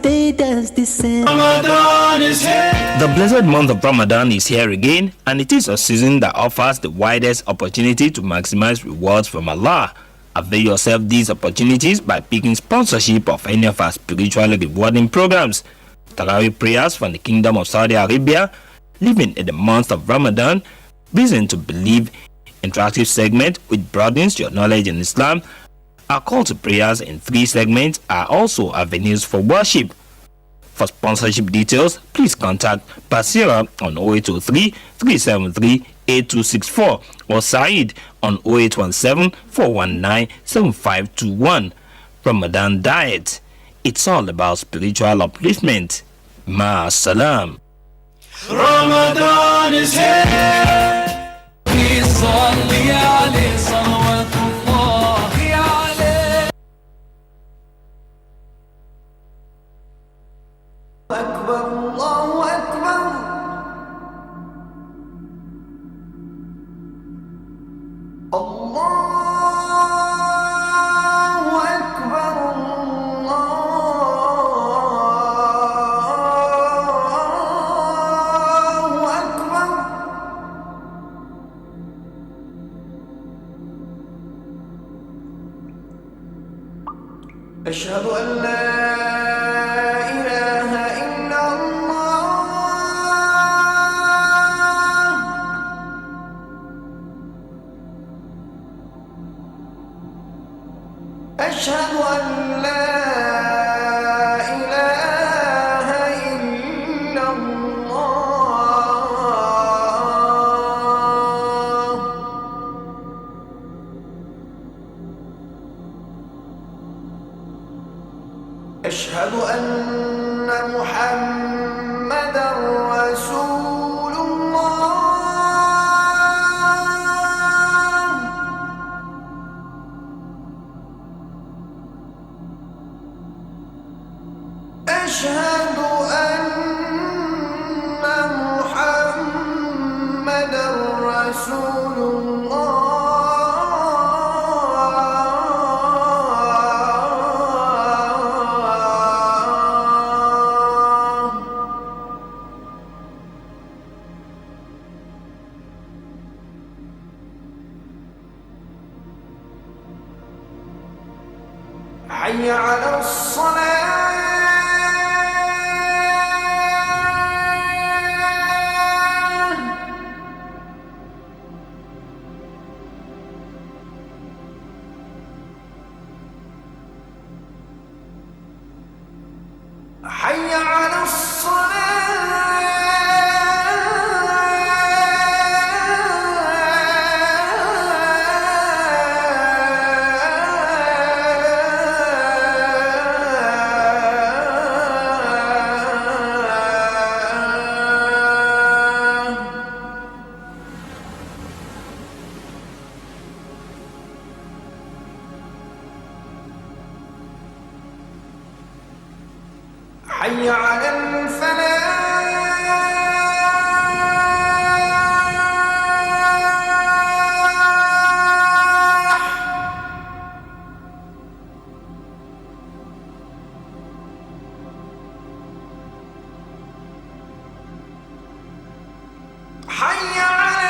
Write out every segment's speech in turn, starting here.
day does descend. Ramadan is here. The blessed month of Ramadan is here again, and it is a season that offers the widest opportunity to maximize rewards from Allah. Avail yourself these opportunities by picking sponsorship of any of our spiritually rewarding programs. Tarawih prayers from the Kingdom of Saudi Arabia, living in the month of Ramadan, reason to believe, interactive segment which broadens your knowledge in Islam. Our call to prayers in 3 segments are also avenues for worship. For sponsorship details, please contact Basira on 0803 373 8264 or Saeed on 0817 419 7521. Ramadan Diet. It's all about spiritual upliftment. Ma salam. Ramadan is here. صلي عليه صلوات الله عليه. أكبر الله أكبر. الله أكبر. الله أكبر. أشهد أن لا إله إلا الله. أشهد أن لا إله إلا الله. أشهد أن محمدًا رسول الله. أشهد أن محمدًا رسول الله. حي على الصلاة. حي على حي على الفلاح. حي على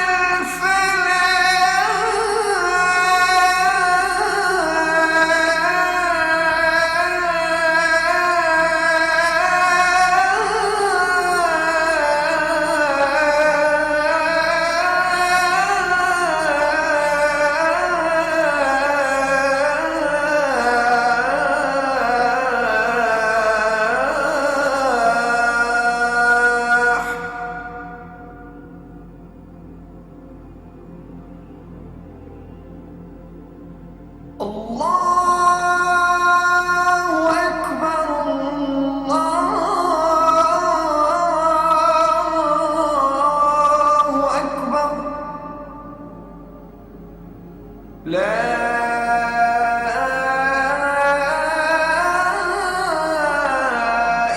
الله أكبر. الله أكبر. لا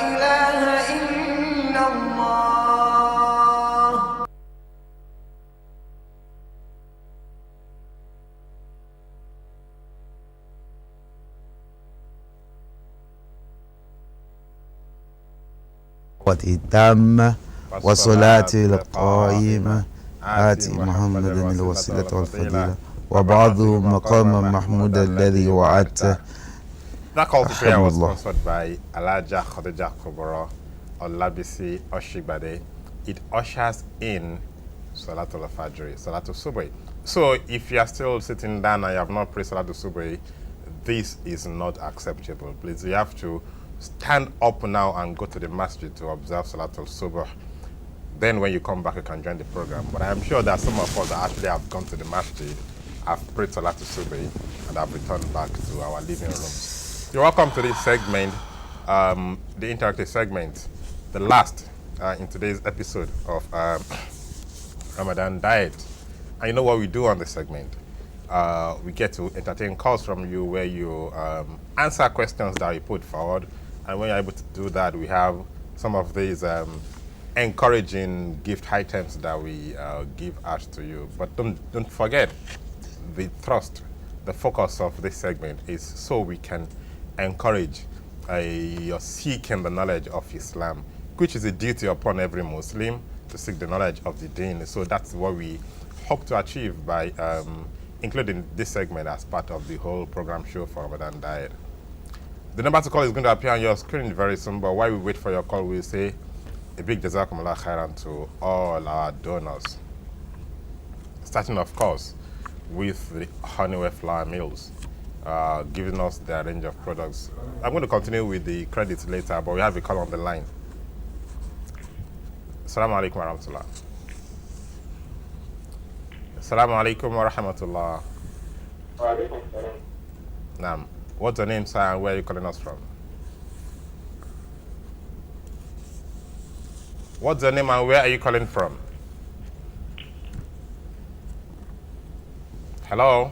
إله إلا الله. التامة والصلاة القائمة آتي محمدا الوسيلة والفضيلة وبعضه مقاما محمودا الذي وعدته. That call to prayer was sponsored by Alaja Khadija Koboro Olabisi Oshibade. It ushers in Salatul Fajr, Salatul Subhi. So if you are still sitting down and you have not prayed Salatul Subhi, this is not acceptable. Please, you have to stand up now and go to the masjid to observe Salatul Subhi. Then when you come back, you can join the program. But I am sure that some of us that actually have gone to the masjid, have prayed Salatul Subhi, and have returned back to our living rooms. You're welcome to this segment, the interactive segment, the last in today's episode of Ramadan Diet. And you know what we do on this segment? We get to entertain calls from you where you answer questions that we put forward. And when you're able to do that, we have some of these encouraging gift items that we give out to you. But don't forget, the thrust, the focus of this segment is so we can encourage your seeking the knowledge of Islam, which is a duty upon every Muslim to seek the knowledge of the deen. So that's what we hope to achieve by including this segment as part of the whole program show for Ramadan Diet. The number to call is going to appear on your screen very soon, but while we wait for your call, we'll say a big jazakumullah khairan to all our donors. Starting, of course, with the Honeywell flour mills, giving us their range of products. I'm going to continue with the credits later, but we have a call on the line. Assalamu alaikum wa rahmatullah. Assalamu alaikum wa rahmatullah. Naam. What's your name, sir, and where are you calling us from? What's your name and where are you calling from? Hello?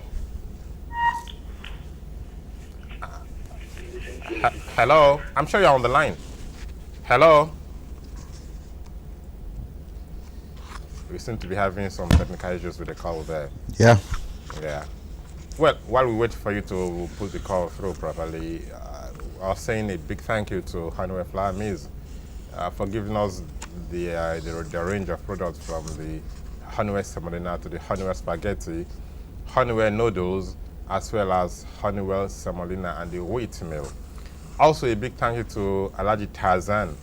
Hello? I'm sure you're on the line. Hello? We seem to be having some technical issues with the call there. Yeah. Yeah. Well, while we wait for you to put the call through properly, I was saying a big thank you to Honeywell Flour Mills for giving us the range of products from the Honeywell semolina to the Honeywell spaghetti, Honeywell noodles, as well as Honeywell semolina and the wheat meal. Also, a big thank you to Alaji Tarzan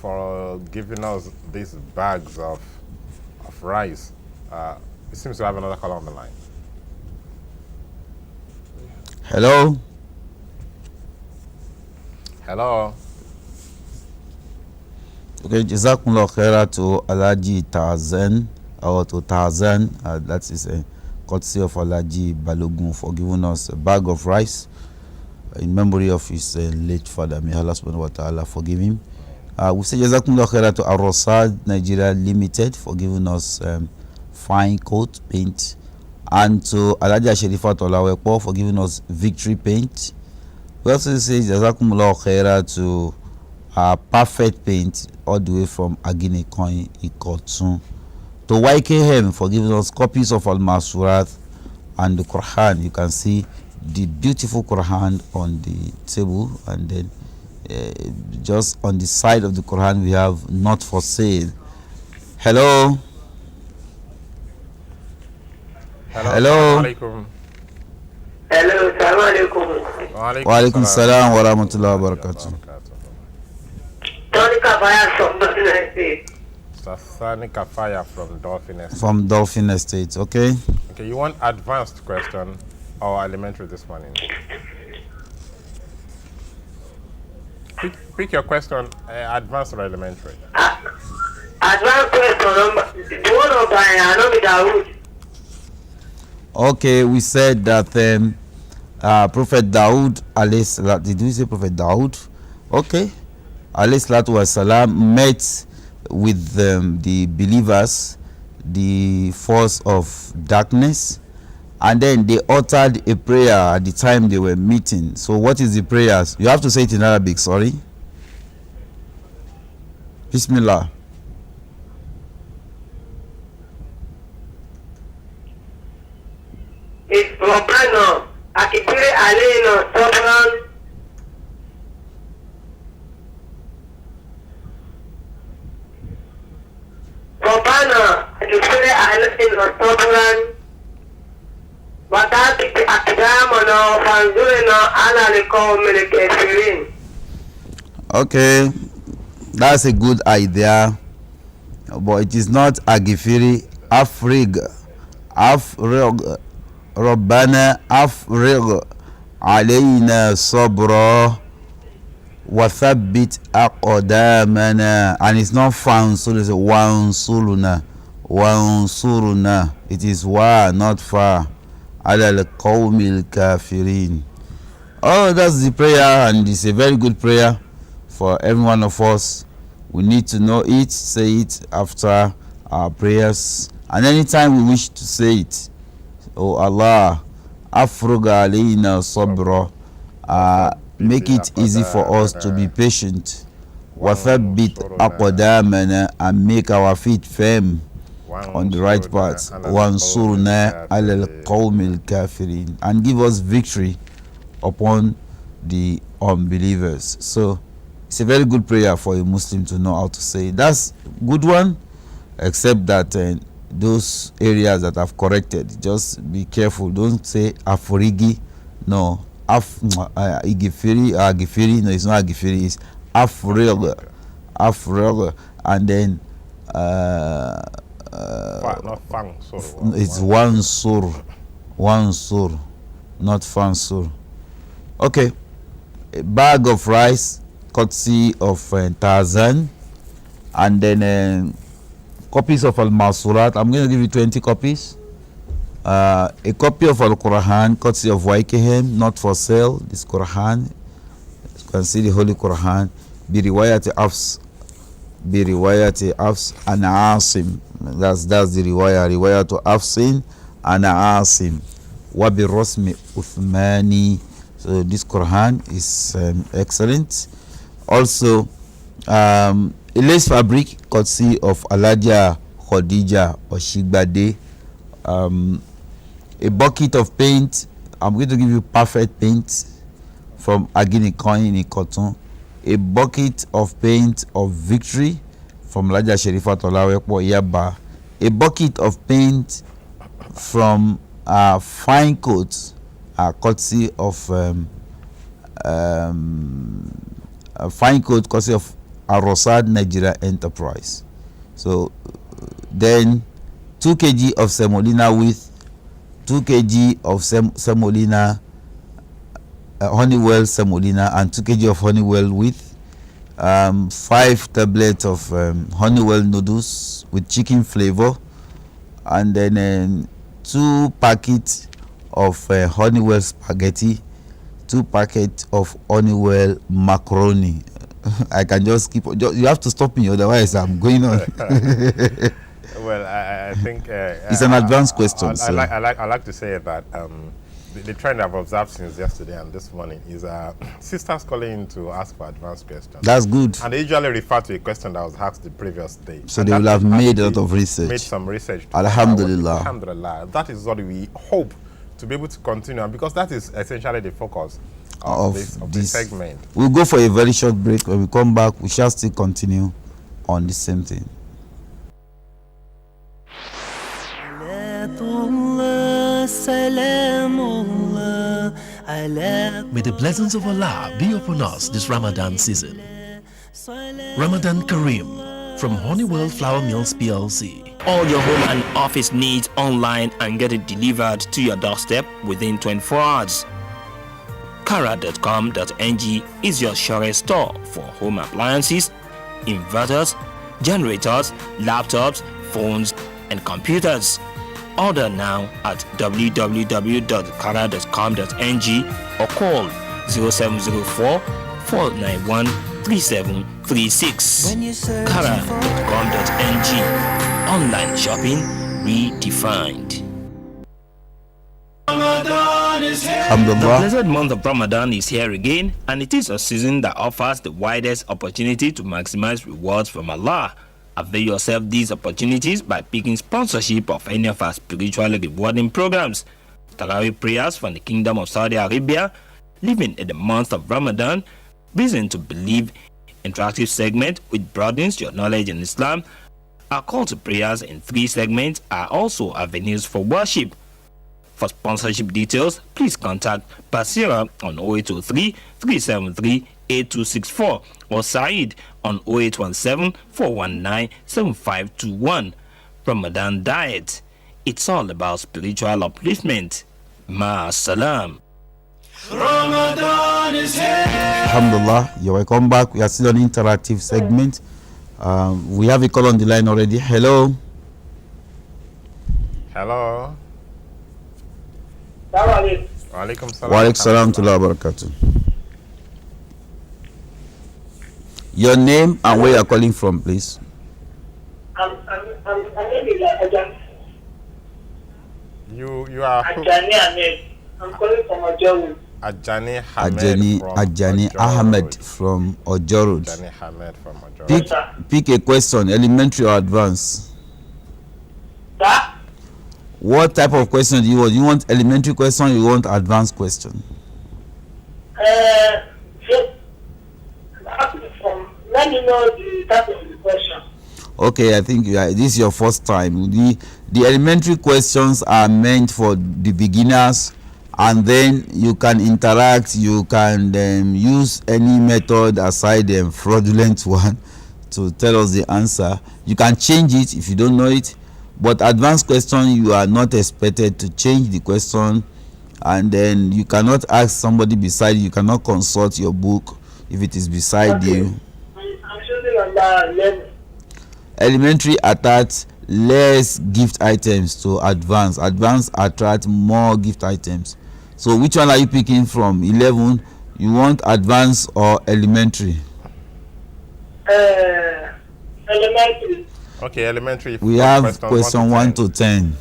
for giving us these bags of rice. It seems to have another caller on the line. Hello. Hello. Okay, Jazakumullah khaira to Alaji Tarzan, or to Tarzan, that is a courtesy of Alaji Balogun for giving us a bag of rice in memory of his late father. May Allah subhanahu wa ta'ala forgive him. We say Jazakumullah khaira to Arosad Nigeria Limited for giving us fine coat paint, and to Alaji Sherifat Olawepo for giving us victory paint. We also say Jazakumullah khaira to Perfect Paint all the way from Agine Coin Ikotun, to YKM for giving us copies of Al-Masurat and the Quran. You can see the beautiful Quran on the table, and then just on the side of the Quran we have not for sale. Hello. Hello. Alaikum. Hello, assalamu alaikum. Wa alaikum salam wa rahmatullahi wa barakatuh. Tony Kafaya from Dolphin Estate. Sasani Kafaya from Dolphin Estate. From Dolphin Estate, okay? Okay, you want advanced question or elementary this morning? Pick your question, advanced or elementary. Advanced question number, the one of Anabi Dawood. Okay, we said that Prophet Dawood, did we say Prophet Dawood? Okay. Alayhi salatu wasalam met with the believers, the force of darkness, and then they uttered a prayer at the time they were meeting. So what is the prayers? You have to say it in Arabic, sorry. Bismillah. It's Robano, Akipiri Aleno, Sobran. إجفري إن صبرا وثبت أقدامنا وانظرنا على القوم الكافرين. Okay, that's a good idea, but it is not agifiri. Afrig Rabbana afrig alayna sabra wa thabbit aqdamana, and it's not fansur, it's wansuruna. It is wa, not fa, ala al-qawmil kafirin. Oh, that's the prayer, and it's a very good prayer for every one of us. We need to know it, say it after our prayers, and anytime we wish to say it. Oh Allah, afruga alayna sabra, make it easy for us to be patient. Wa thabbit aqdamana, and make our feet firm on the right path. Wansurna alal qawmil kafirin, and give us victory upon the unbelievers. So it's a very good prayer for a Muslim to know how to say. That's a good one, except that those areas that I've corrected, just be careful. Don't say aforigi. No, igifiri, agifiri. No, it's not agifiri. It's afreg, and then not fang, it's one sur, not fansur. Okay, a bag of rice courtesy of Tarzan, and then copies of Al-Masurat. I'm going to give you 20 copies. A copy of Al-Quran courtesy of YKM, not for sale. This Quran, you can see the Holy Quran. Biriwayati Afs and Asim. That's the riwayatu Afsin and Asim. Wabi Rosmi Uthmani. So this Quran is excellent. Also, a lace fabric courtesy of Alaja Khadija Oshigbade. A bucket of paint. I'm going to give you perfect paint from Agini Coin in Cotton. A bucket of paint of victory from Alaja Sherifa Tolawepo Yaba. A bucket of paint from Fine Coat, courtesy of a fine coat courtesy of Arosad Nigeria Enterprise. So then 2 kg of semolina with 2 kg of semolina, Honeywell semolina, and 2 kg of Honeywell with 5 tablets of Honeywell noodles with chicken flavor, and then 2 packets of Honeywell spaghetti, 2 packets of Honeywell macaroni. I can just keep. You have to stop me, otherwise I'm going on. Well, I think it's an advanced question. I like to say that the trend I've observed since yesterday and this morning is sisters calling in to ask for advanced questions. That's good. And they usually refer to a question that was asked the previous day. So they will have made a lot of research. Made some research. Alhamdulillah. Alhamdulillah. That is what we hope to be able to continue, because that is essentially the focus of this segment. We'll go for a very short break. When we come back, we shall still continue on the same thing. May the blessings of Allah be upon us this Ramadan season. Ramadan Kareem from Honeywell Flour Mills PLC. All your home and office needs online and get it delivered to your doorstep within 24 hours. Kara.com.ng is your surest store for home appliances, inverters, generators, laptops, phones, and computers. Order now at www.kara.com.ng or call 0704 491 3736. Kara.com.ng. Online shopping redefined. The blessed month of Ramadan is here again, and it is a season that offers the widest opportunity to maximize rewards from Allah. Avail yourself these opportunities by picking sponsorship of any of our spiritually rewarding programs. Tarawih prayers from the Kingdom of Saudi Arabia, living in the month of Ramadan, reason to believe, interactive segment which broadens your knowledge in Islam, Our call to prayers in 3 segments are also avenues for worship. For sponsorship details, please contact Basira on 0803 373 8264 or Saeed on 0817 419 7521. Ramadan Diet. It's all about spiritual upliftment. Ma salam. Ramadan is here. Alhamdulillah, you're welcome back. We are still on interactive segment. We have a call on the line already. Hello. Hello. Walaikum salam. Wa alaikum salam to Allah barakatuh. Your name and where you are calling from, please. I'm You are Ajani Ahmed. I'm calling from Ojoru. Ajani Ahmed Ajani Ahmed from Ojorud. Ajani Ahmed from Ojorud. Pick a question, elementary or advanced. Sir? What type of question do you want? You want elementary question, you want advanced question? Let me know the type of the question. Okay, I think this is your first time. The elementary questions are meant for the beginners, and then you can interact. You can use any method aside the fraudulent one to tell us the answer. You can change it if you don't know it, but advanced question, you are not expected to change the question, and then you cannot ask somebody beside you. You cannot consult your book if it is beside you. I'm shooting on the 11. Elementary attracts less gift items to advanced. Advanced attract more gift items. So which one are you picking from? 11, you want advanced or elementary? Elementary. Okay, elementary. We have question 1 to 10.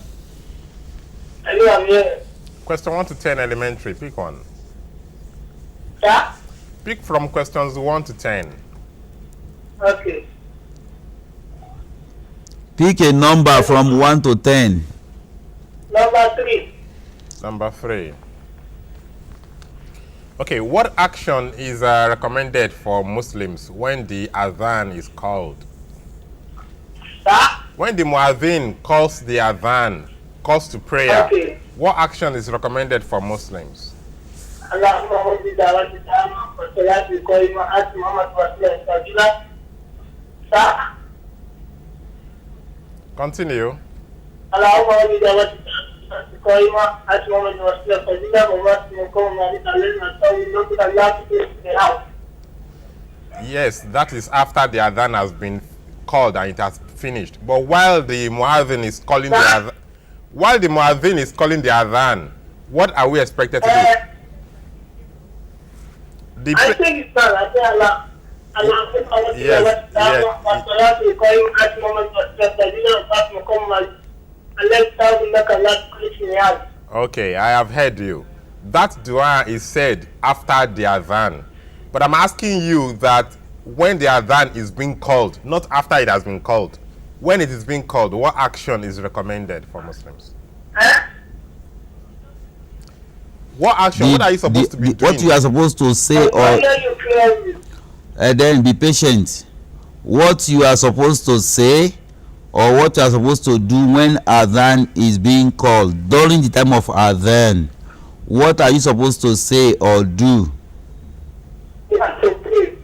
Hello, I'm here. Question 1 to 10, elementary. Pick one. Sir? Pick from questions 1 to 10. Okay. Pick a number from 1 to 10. Number 3. Number 3. Okay, what action is recommended for Muslims when the adhan is called? Sir? When the muadhin calls the adhan, calls to prayer, Okay. what action is recommended for Muslims? Allahumma wajid dawati tama wa salati qaima ati Muhammad wa sallam sajila. Sir? Continue. Allahumma wajid dawati qaima ati Muhammad wa sallam sajila wa wasi mkomo mali alayhi wa sallam lotu Allah to house. Yes, that is after the adhan has been called and it has finished. But while the muadhin is calling the adhan, what are we expected to do? I think it's done. I say Allah. Yes, okay, I have heard you. That dua is said after the adhan. But I'm asking you that when the adhan is being called, not after it has been called, when it is being called, what action is recommended for Muslims? What action? What are you supposed to be doing? What you are supposed to say, or then be patient. What you are supposed to say or what you are supposed to do when adhan is being called during the time of adhan. What are you supposed to say or do? You have to pray. You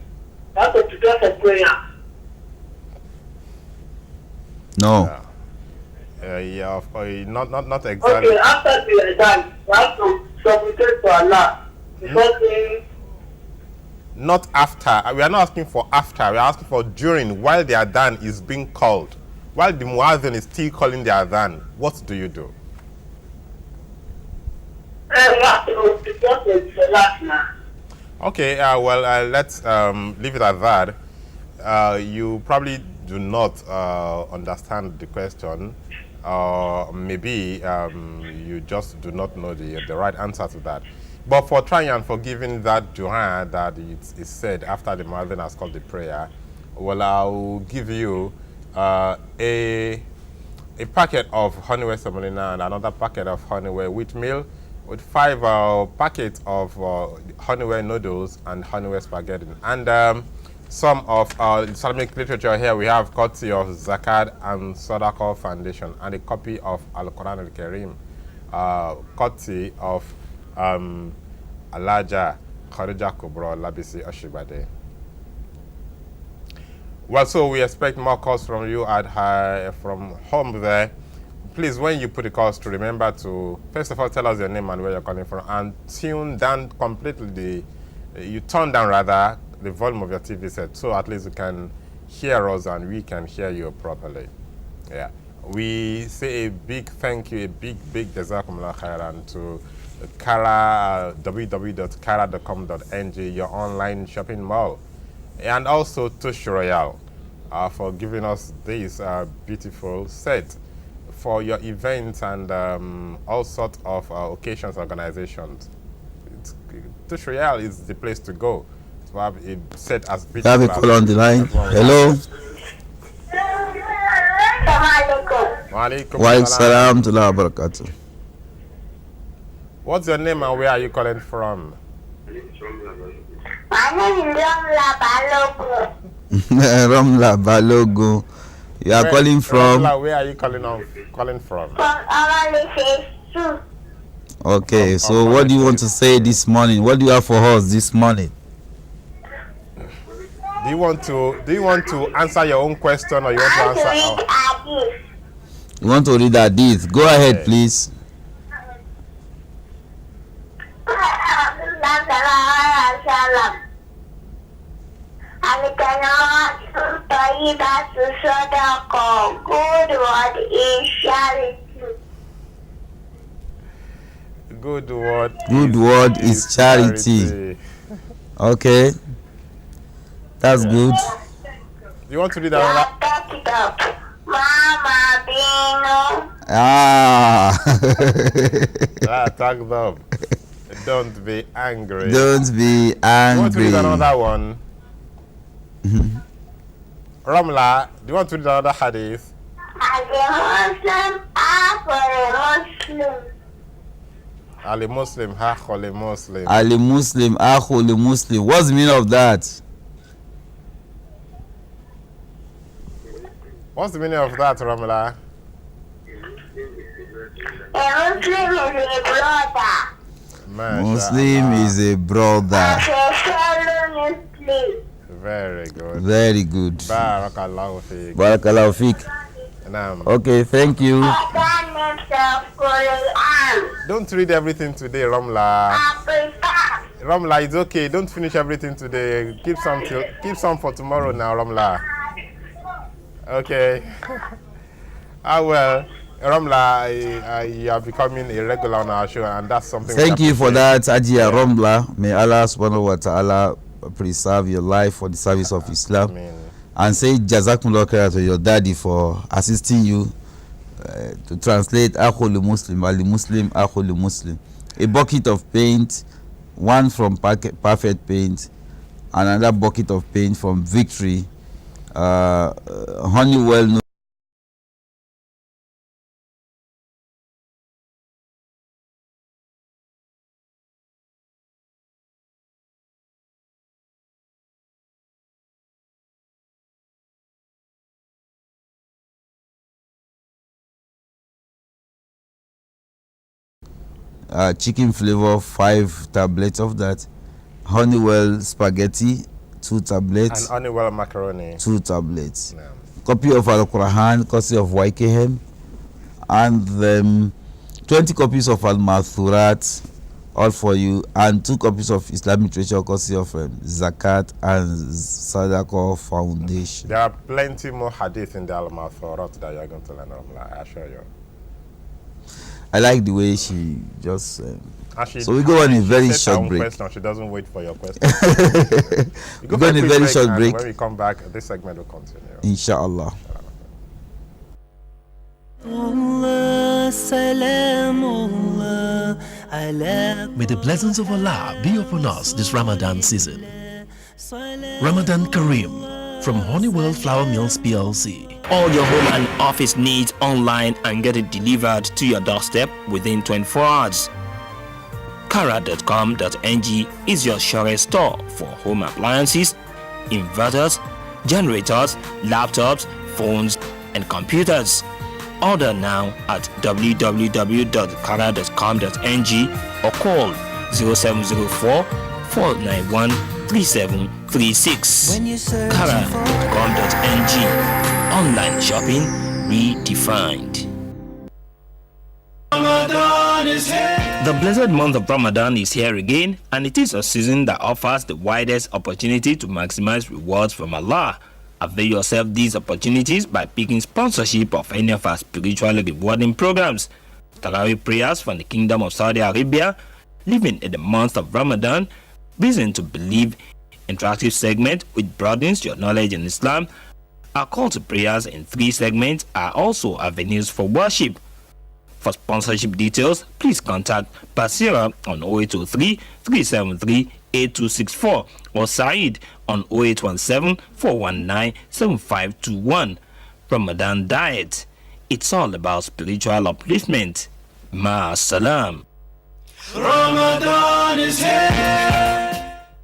have to prepare for prayer. No. Yeah, of course, not exactly. Okay, after the adhan, you have to supplicate to Allah. Before saying, Not after. We are not asking for after. We are asking for during, while the adhan is being called. While the muadhin is still calling the adhan, what do you do? you have to prepare for the salat now. Okay, let's leave it at that. You probably do not understand the question, or maybe you just do not know the right answer to that. But for trying and for giving that dua that is said after the muadhin has called the prayer, well, I'll give you a packet of Honeywell semolina and another packet of Honeywell wheatmeal with 5 packets of Honeywell noodles and Honeywell spaghetti. And some of our Islamic literature here. We have courtesy of Zakat and Sadaqah Foundation and a copy of Al-Quran Al-Karim, courtesy of Alaja Khadija Kubra Labisi Oshibade. Well, so we expect more calls from you from home there. Please, when you put the calls, to remember to first of all tell us your name and where you're calling from, and tune down completely you turn down rather the volume of your TV set, so at least you can hear us and we can hear you properly. Yeah, we say a big thank you, a big jazakumullah khairan to Kara, www.kara.com.ng, your online shopping mall, and also to Royal for giving us this beautiful set for your events and all sorts of occasions, organizations. Tush Royal is the place to go to have a set as beautiful. Have a call on the line. Hello. Wa alaikum salam to la barakatuh. What's your name and where are you calling from? My name is Ramla Balogun. Ramla Balogun. You are calling from? Ramla, where are you calling from? From Amalife 2. Okay, so what do you want to say this morning? What do you have for us this morning? Do you want to answer your own question, or you want to answer? You want to read hadith? Go ahead, please. Good word. Good word is charity. Okay, that's good. You want to read another? Mama Bino. Tag up. Don't be angry. Don't be angry. You want to read another one? Ramla, do you want to read another hadith? As a Muslim, for a Muslim. Ali Muslim, Akholi Muslim. Ali Muslim, Akholi Muslim. What's the meaning of that? What's the meaning of that, Ramla? A Muslim is a brother. Muslim is a brother. As a fellow Muslim. Very good. Very good. Barakallahu fiqh. Barakallahu fiqh. Okay, thank you. Don't read everything today, Ramla. Ramla, it's okay. Don't finish everything today. Keep some for tomorrow now, Ramla. Okay. Well, Ramla, you are becoming a regular on our show, and that's something. Thank you for that, Ajia Ramla. May Allah subhanahu wa ta'ala preserve your life for the service of Islam. Amen. And say jazakumullah khairan to your daddy for assisting you to translate Akhul Muslim, Ali Muslim, Akhul Muslim. A bucket of paint, one from Perfect Paint, and another bucket of paint from Victory. Honeywell. Chicken flavor, 5 tablets of that. Honeywell spaghetti, 2 tablets. And Honeywell macaroni, 2 tablets. Yeah. Copy of Al-Quran, courtesy of YKM. And 20 copies of Al-Mathurat, all for you. And 2 copies of Islamic literature, courtesy of Zakat and Sadaqah Foundation. There are plenty more hadith in the Al-Mathurat that you are going to learn of, I assure you. I like the way she just. So we go on a very short break. Question. She doesn't wait for your question. We go on a very short break. When we come back, this segment will continue. Inshallah. May the blessings of Allah be upon us this Ramadan season. Ramadan Kareem from Honeywell Flour Mills PLC. All your home and office needs online and get it delivered to your doorstep within 24 hours. Kara.com.ng is your surest store for home appliances, inverters, generators, laptops, phones, and computers. Order now at www.kara.com.ng or call 0704 491 3736. Kara.com.ng. Online shopping redefined. Ramadan is here. The blessed month of Ramadan is here again, and it is a season that offers the widest opportunity to maximize rewards from Allah. Avail yourself these opportunities by picking sponsorship of any of our spiritually rewarding programs. Tarawih prayers from the Kingdom of Saudi Arabia, living in the month of Ramadan, reason to believe, interactive segment which broadens your knowledge in Islam. Our call to prayers in 3 segments are also avenues for worship. For sponsorship details, please contact Basira on 0803 373 8264 or Saeed on 0817 419 7521. Ramadan Diet. It's all about spiritual upliftment. Ma salam. Ramadan is here.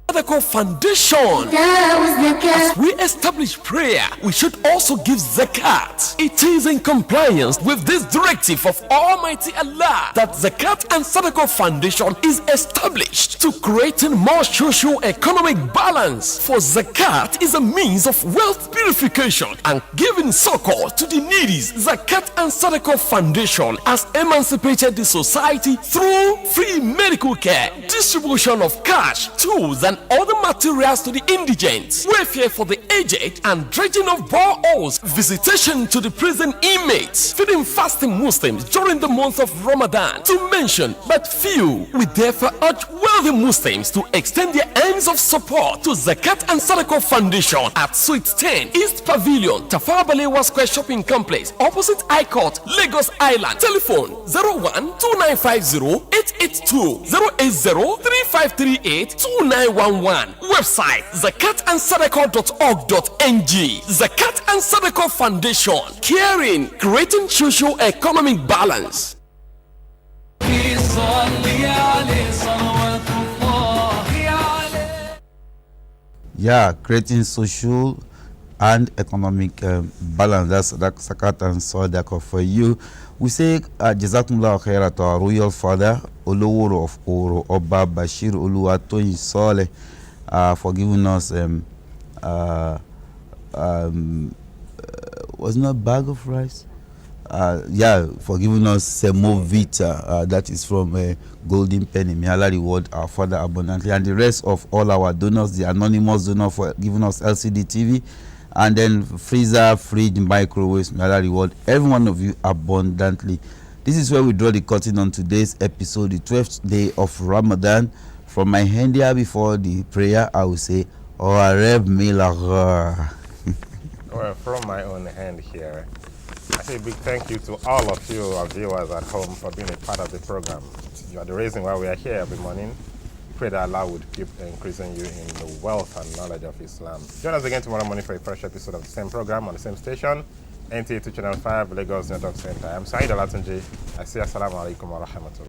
Sadaqah Foundation. As we establish prayer, we should also give zakat. It is in compliance with this directive of Almighty Allah that Zakat and Sadaqah Foundation is established to creating more socio-economic balance. For zakat is a means of wealth purification and giving succor to the needy. Zakat and Sadaqah Foundation has emancipated the society through free medical care, distribution of cash, tools, and other materials to the indigent, welfare for the aged, and dredging of boreholes, visitation to the prison inmates, feeding fasting Muslims during the month of Ramadan, to mention but few. We therefore urge wealthy Muslims to extend their hands of support to Zakat and Sadaqah Foundation at Suite 10, East Pavilion, Tafawa Balewa Square Shopping Complex, opposite High Court, Lagos Island. Telephone 01-2950-882, 080-3538-2911. Website zakatandsadaqah.org.ng. Zakat and Sadaqah Foundation, caring, creating socio-economic balance. Yeah, creating social and economic balance. That's Zakat and Sadaqah for you. We say Jazakumullah khairan to our royal father Oloworo of Oro, Oba Bashir Oluwatoyin Sole, for giving us wasn't a bag of rice? For giving us Semo Vita, that is from Golden Penny. May Allah reward our father abundantly, and the rest of all our donors, the anonymous donor for giving us LCD TV, and then freezer, fridge, microwaves. May Allah reward every one of you abundantly. This is where we draw the curtain on today's episode, the 12th day of Ramadan. From my hand here before the prayer, I will say, Well, from my own hand here, I say a big thank you to all of you, our viewers at home, for being a part of the program. You are the reason why we are here every morning. Pray that Allah would keep increasing you in the wealth and knowledge of Islam. Join us again tomorrow morning for a fresh episode of the same program on the same station, NTA2 Channel 5, Lagos Network Center. I'm Saeed Alatunji. I say assalamu alaikum wa rahmatullah.